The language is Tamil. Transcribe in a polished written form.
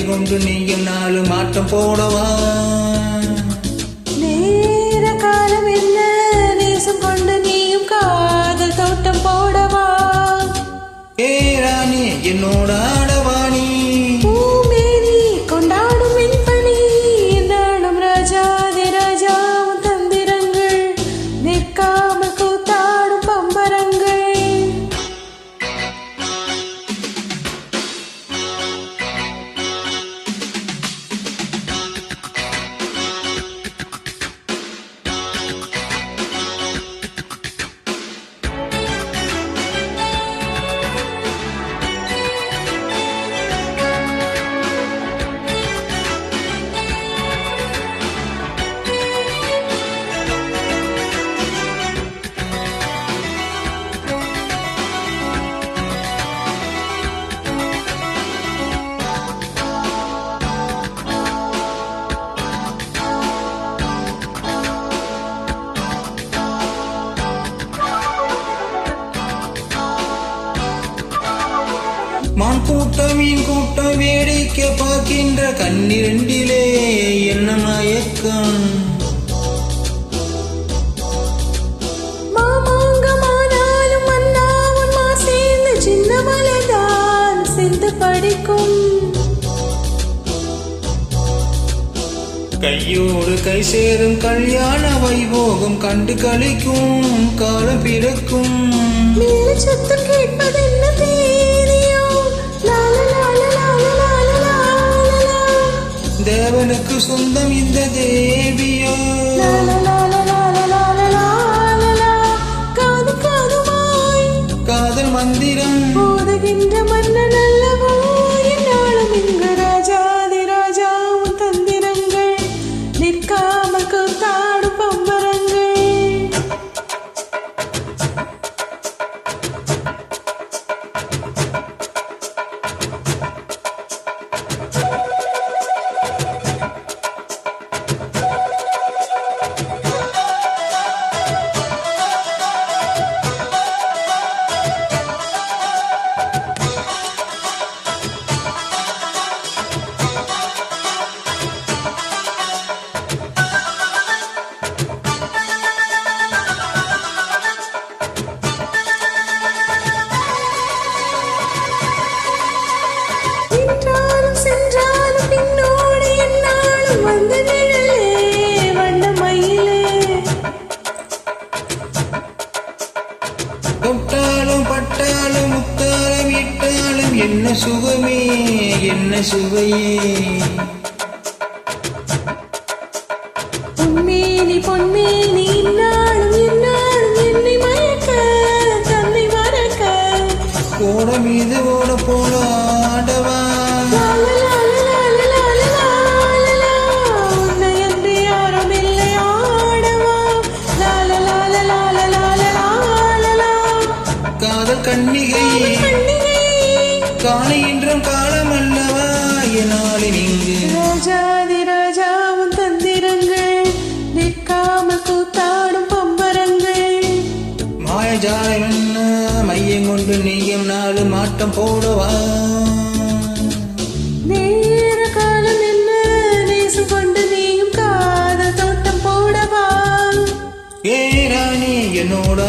கொண்டு நீயும் நாலு மாட்டம் போடவா? நேர காலம் என்ன நேசம் கொண்டு நீயும் காதல் தோட்டம் போடவா? ஏ ராணி என்னோட ஆடவாணி, பூமேனி கொண்டாடும் வெண்பனி, நாடும் ராஜாதி ராஜா தந்திரங்கள் நிற்காமல் கூத்தாடும் பம்பரங்கள். மான் கூட்டம் மீன் கூட்டம் வேடிக்கை பார்க்கின்ற கண்ணிரண்டிலே என்ன மயக்கம்? மாமாங்கமானாலும் மன்னாவும் மா சேர்ந்து சின்ன மலைதான் சென்று படிக்கும். கையோடு கை சேரும் கல்யாண வைபோகம் கண்டு கழிக்கும் காலம் பிறக்கும். மேல சத்தம் கேட்பதென்ன தேனியோ? தேவனுக்கு சொந்தம் இந்த தேவியோ? காது காதுமாய் காதல் மந்திரம் போதுகின்ற மன்னன் அல்லவோ என்னாலும் இங்கு ராஜாதி ராஜாவும் தந்திரங்கள் நிற்காமல் கூத்தாடும் பம்பரங்கள். தொட்டாலும் பட்டாலும் முத்தாலும் இட்டாலும் என்ன சுகமே என்ன சுவையே? பொன்மேனி பொன்மேனி இன்னாலும் என்னாலும் என்னை மயக்க தன்னை மறக்க. ஓட மீது ஓட போல ஆடவா? உன்னை அன்று யாரும் இல்லை ஆடவா? காதல் கண்ணிகையே காணுகின்ற காலம் அல்லவா என்னாலும் இங்கு ராஜாதி ராஜாவும் தந்திரங்கள் நிற்காமல் கூத்தாடும் பம்பரங்கள். மாயஜாலம் என்ன மையம் கொண்டு நீயும் நாலு மாட்டம் போடவா? நேர காலம் என்ன நேசம் கொண்டு நீயும் காதல் தோட்டம் போடவா? ஏ ராணி என்னோட